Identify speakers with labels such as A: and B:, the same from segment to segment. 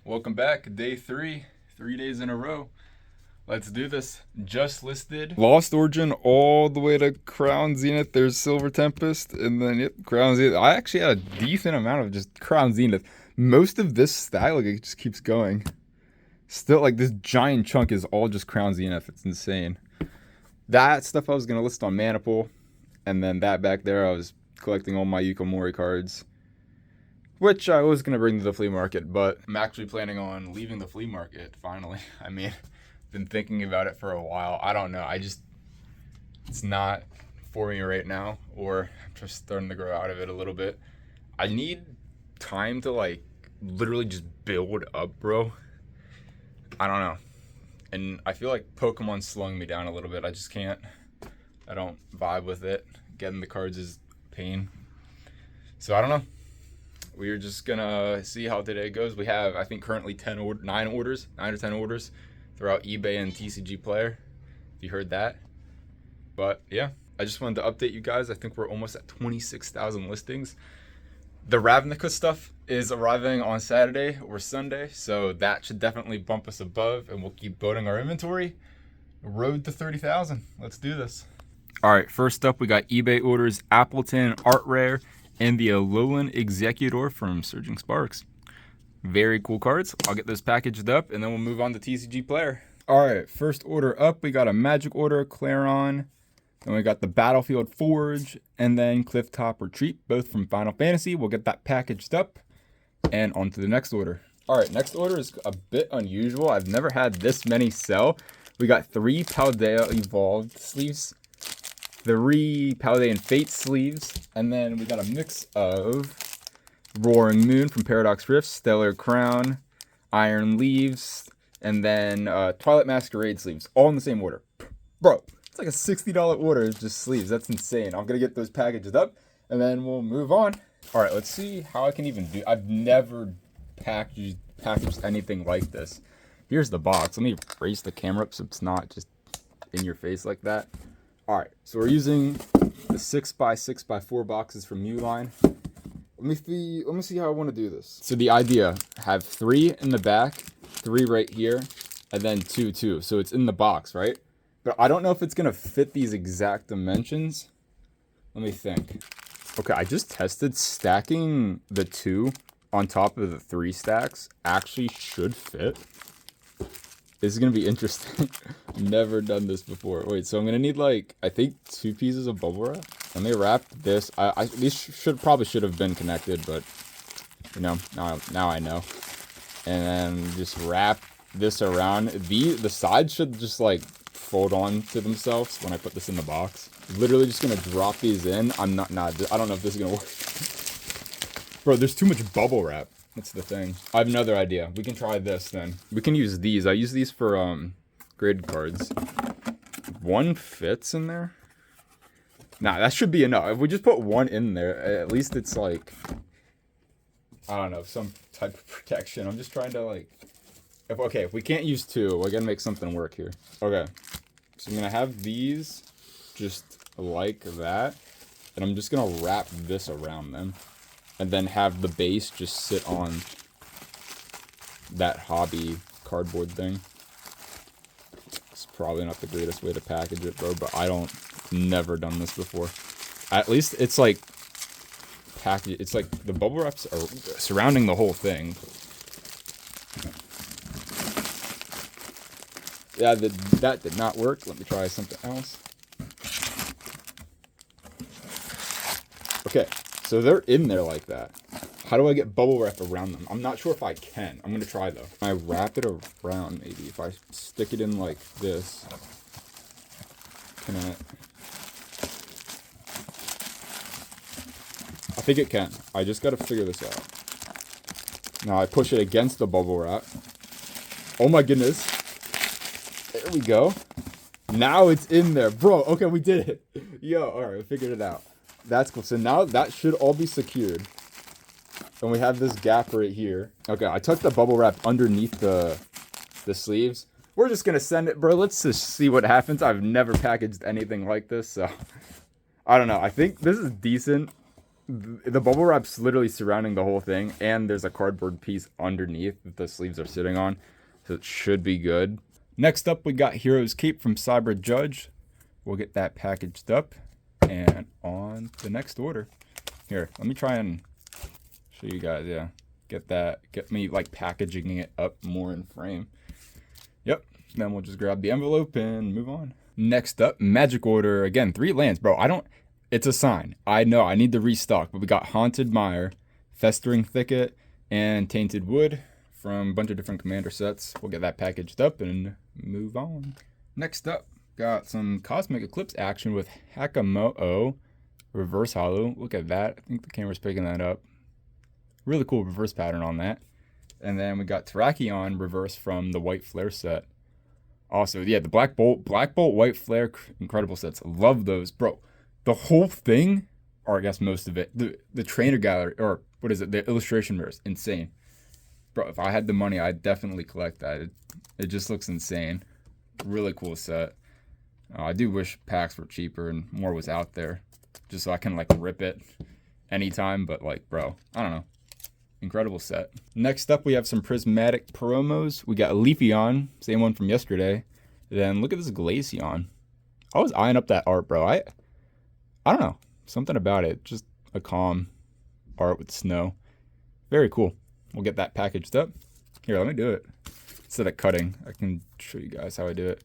A: Welcome back. Day 3. 3 days in a row. Let's do this. Just listed. Lost Origin all the way to Crown Zenith. There's Silver Tempest. And then Crown Zenith. I actually had a decent amount of just Crown Zenith. Most of this stack, like, it just keeps going. Still, like, this giant chunk is all just Crown Zenith. It's insane. That stuff I was going to list on Maniple. And then that back there, I was collecting all my Yukomori cards, which I was going to bring to the flea market, but I'm actually planning on leaving the flea market finally. I mean, been thinking about it for a while. I don't know. It's not for me right now, or I'm just starting to grow out of it a little bit. I need time to, like, literally just build up, bro. I don't know. And I feel like Pokemon's slowing me down a little bit. I just can't. I don't vibe with it. Getting the cards is pain. So I don't know. We're just gonna see how today goes. We have, I think, currently 9 or 10 orders throughout eBay and TCGplayer. If you heard that. But yeah, I just wanted to update you guys. I think we're almost at 26,000 listings. The Ravnica stuff is arriving on Saturday or Sunday, so that should definitely bump us above, and we'll keep building our inventory. Road to 30,000. Let's do this. All right, first up, we got eBay orders, Appleton, Art Rare, and the Alolan Executor from Surging Sparks. Very cool cards. I'll get those packaged up, and then we'll move on to TCGplayer. All right, first order up, we got a Magic Order, Claron. Then we got the Battlefield Forge, and then Clifftop Retreat, both from Final Fantasy. We'll get that packaged up, and on to the next order. All right, next order is a bit unusual. I've never had this many sell. We got 3 Paldea Evolved sleeves, 3 Paldean Fate sleeves, and then we got a mix of Roaring Moon from Paradox Rift, Stellar Crown, Iron Leaves, and then Twilight Masquerade sleeves, all in the same order. Bro, it's like a $60 order, it's just sleeves. That's insane. I'm going to get those packaged up, and then we'll move on. All right, let's see how I can even do. I've never packaged anything like this. Here's the box. Let me raise the camera up so it's not just in your face like that. All right, so we're using the 6x6x4 boxes from Uline. Let me see how I want to do this. So the idea, have 3 in the back, 3 right here, and then 2. So it's in the box, right? But I don't know if it's gonna fit these exact dimensions. Let me think. Okay, I just tested stacking the 2 on top of the 3 stacks. Actually should fit. This is going to be interesting. Never done this before. Wait, so I'm going to need, like, I think 2 pieces of bubble wrap. Let me wrap this. These probably should have been connected, but, you know, now I know. And then just wrap this around. The sides should just, like, fold on to themselves when I put this in the box. Literally just going to drop these in. I don't know if this is going to work. Bro, there's too much bubble wrap. That's the thing. I have another idea. We can try this then. We can use these. I use these for grid cards. 1 fits in there. Nah, that should be enough. If we just put 1 in there, at least it's like, I don't know, some type of protection. I'm just trying to, like, if we can't use 2, we're gonna make something work here. Okay, so I'm gonna have these just like that, and I'm just gonna wrap this around them. And then have the base just sit on that hobby cardboard thing. It's probably not the greatest way to package it, bro, but never done this before. At least it's like it's like the bubble wraps are surrounding the whole thing. Yeah, that did not work. Let me try something else. Okay. So they're in there like that. How do I get bubble wrap around them? I'm not sure if I can. I'm going to try, though. I wrap it around, maybe. If I stick it in like this. Can I think it can. I just got to figure this out. Now I push it against the bubble wrap. Oh my goodness. There we go. Now it's in there. Bro, okay, we did it. Yo, alright, we figured it out. That's cool. So now that should all be secured. And we have this gap right here. Okay, I tucked the bubble wrap underneath the sleeves. We're just gonna send it, bro. Let's just see what happens. I've never packaged anything like this, so I don't know. I think this is decent. the bubble wrap's literally surrounding the whole thing, and there's a cardboard piece underneath that the sleeves are sitting on, so it should be good. Next up, we got Hero's Cape from Cyber Judge. We'll get that packaged up, and on the next order. Here, let me try and show you guys. Yeah, get me like packaging it up more in frame. Yep. Then we'll just grab the envelope and move on. Next up, Magic Order. Again, 3 lands. Bro, it's a sign. I know, I need to restock. But we got Haunted Mire, Festering Thicket, and Tainted Wood from a bunch of different commander sets. We'll get that packaged up and move on. Next up, got some Cosmic Eclipse action with Hakamo'o Reverse Hollow. Look at that. I think the camera's picking that up. Really cool reverse pattern on that. And then we got Terrakion Reverse from the White Flare set. Also, yeah, the Black Bolt, White Flare, incredible sets. Love those. Bro, the whole thing, or I guess most of it, the trainer gallery, or what is it, the illustration mirrors, insane. Bro, if I had the money, I'd definitely collect that. It just looks insane. Really cool set. I do wish packs were cheaper and more was out there, just so I can, like, rip it anytime, but, like, bro, I don't know. Incredible set. Next up, we have some Prismatic promos. We got Leafeon, same one from yesterday. Then look at this Glaceon. I was eyeing up that art, bro. I don't know. Something about it. Just a calm art with snow. Very cool. We'll get that packaged up. Here, let me do it. Instead of cutting, I can show you guys how I do it.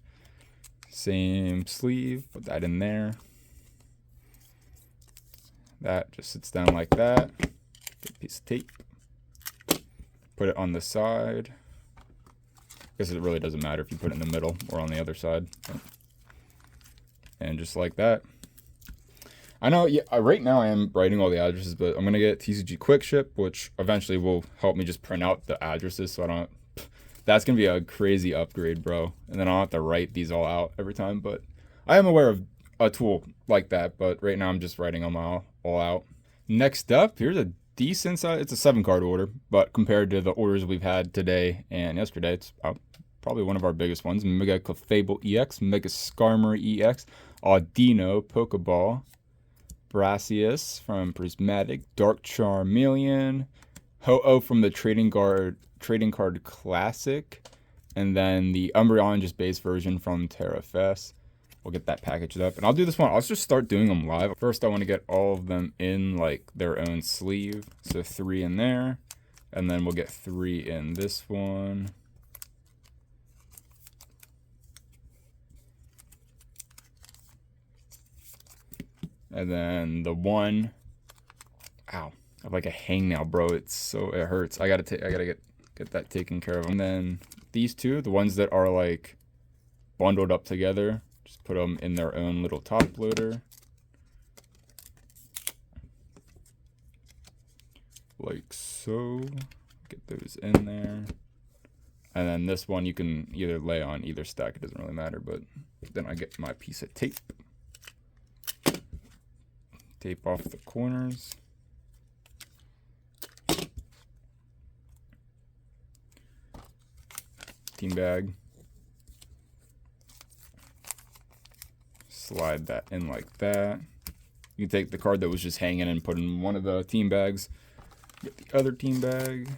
A: Same sleeve. Put that in there. That just sits down like that. Get a piece of tape. Put it on the side. I guess it really doesn't matter if you put it in the middle or on the other side. And just like that. I know, yeah, right now I am writing all the addresses, but I'm going to get TCG Quick Ship, which eventually will help me just print out the addresses so I don't... That's going to be a crazy upgrade, bro. And then I'll have to write these all out every time, but I am aware of a tool like that, but right now I'm just writing them all out. Next up, here's a decent size. It's a 7-card order, but compared to the orders we've had today and yesterday, it's probably one of our biggest ones. Mega Clefable EX, Mega Skarmory EX, Audino Pokeball, Brassius from Prismatic, Dark Charmeleon, Ho-Oh from the Trading Card Classic, and then the Umbreon just base version from TerraFest. We'll get that packaged up. And I'll do this one. I'll just start doing them live. First, I want to get all of them in, like, their own sleeve. So 3 in there. And then we'll get 3 in this one. And then the one... Ow. I have, like, a hangnail, bro. It hurts. I gotta get that taken care of. And then these 2, the ones that are, like, bundled up together... Just put them in their own little top loader. Like so. Get those in there. And then this one you can either lay on either stack. It doesn't really matter. But then I get my piece of tape. Tape off the corners. Team bag. Slide that in like that. You can take the card that was just hanging and put in one of the team bags. Get the other team bag.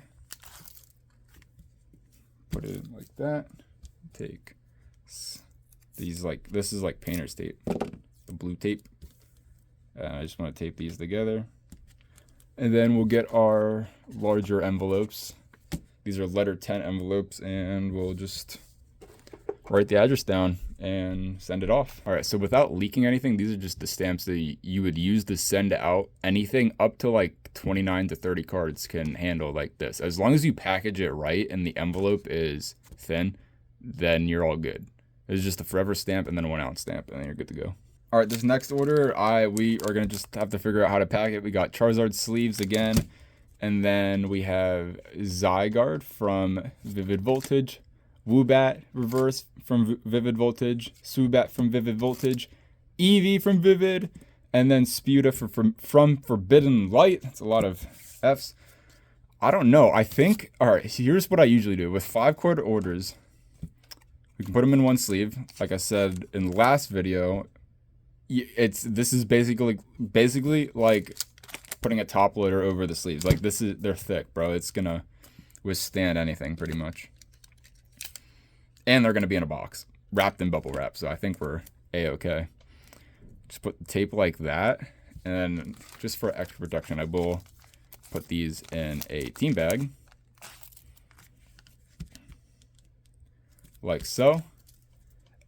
A: Put it in like that. Take these, like, this is like painter's tape. The blue tape. I just want to tape these together. And then we'll get our larger envelopes. These are letter 10 envelopes, and we'll just write the address down and send it off. All right, so without leaking anything, these are just the stamps that you would use to send out anything up to like 29 to 30 cards can handle like this. As long as you package it right and the envelope is thin, then you're all good. It's just a forever stamp and then a 1 ounce stamp, and then you're good to go. All right, this next order, we are gonna just have to figure out how to pack it. We got Charizard sleeves again, and then we have Zygarde from Vivid Voltage, Woobat reverse from Vivid Voltage, Swoobat from Vivid Voltage, Eevee from Vivid, and then Sputa from Forbidden Light. That's a lot of Fs. I don't know. I think, all right, so here's what I usually do. With 5-card orders, we can put them in one sleeve. Like I said in the last video, this is basically like putting a top loader over the sleeves. Like they're thick, bro. It's gonna withstand anything pretty much. And they're gonna be in a box, wrapped in bubble wrap. So I think we're a-okay. Just put the tape like that, and then just for extra protection, I will put these in a team bag, like so.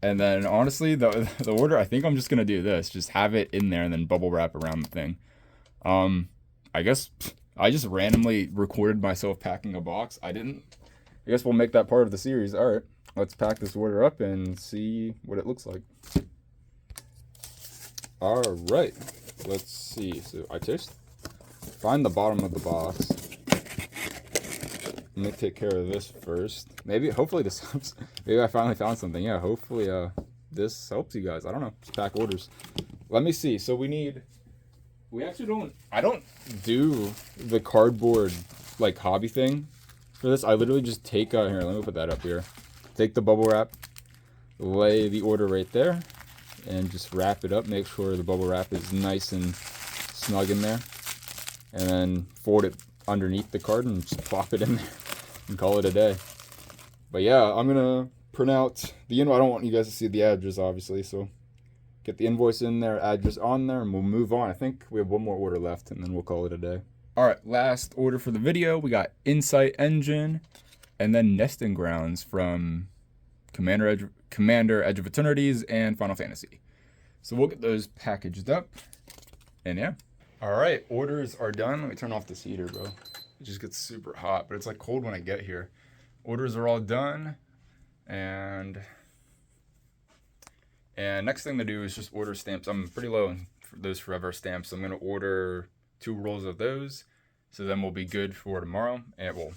A: And then honestly, the order, I think I'm just gonna do this. Just have it in there and then bubble wrap around the thing. I guess I just randomly recorded myself packing a box. I guess we'll make that part of the series. All right, let's pack this order up and see what it looks like. All right, let's see. So I just find the bottom of the box. Let me take care of this first. Hopefully this helps. Maybe I finally found something. Yeah, hopefully this helps you guys. I don't know. Just pack orders. Let me see. So I don't do the cardboard like hobby thing for this. I literally just take, here, let me put that up here. Take the bubble wrap, lay the order right there, and just wrap it up. Make sure the bubble wrap is nice and snug in there. And then fold it underneath the card and just plop it in there and call it a day. But yeah, I'm gonna print out the invoice. I don't want you guys to see the address, obviously, so get the invoice in there, address on there, and we'll move on. I think we have one more order left, and then we'll call it a day. All right, last order for the video. We got Insight Engine, and then Nesting Grounds from Commander Edge of Eternities and Final Fantasy. So we'll get those packaged up, and yeah. All right, orders are done. Let me turn off this heater, bro. It just gets super hot, but it's like cold when I get here. Orders are all done, and next thing to do is just order stamps. I'm pretty low on those forever stamps. I'm gonna order 2 rolls of those, so then we'll be good for tomorrow, and well,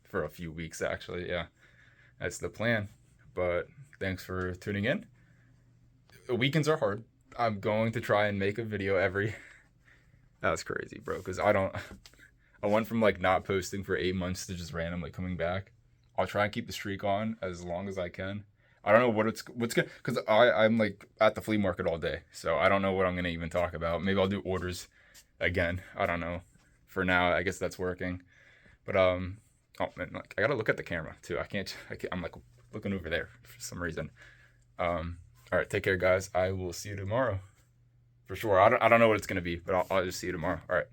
A: for a few weeks actually. Yeah, that's the plan. But thanks for tuning in. Weekends are hard. I'm going to try and make a video every. That's crazy, bro. Because I went from like not posting for 8 months to just randomly coming back. I'll try and keep the streak on as long as I can. I don't know what's good, because I'm like at the flea market all day, so I don't know what I'm gonna even talk about. Maybe I'll do orders again. I don't know. For now, I guess that's working. But oh man, like I gotta look at the camera too. I can't. I'm like looking over there for some reason. All right, take care, guys. I will see you tomorrow for sure. I don't know what it's gonna be, but I'll just see you tomorrow. All right.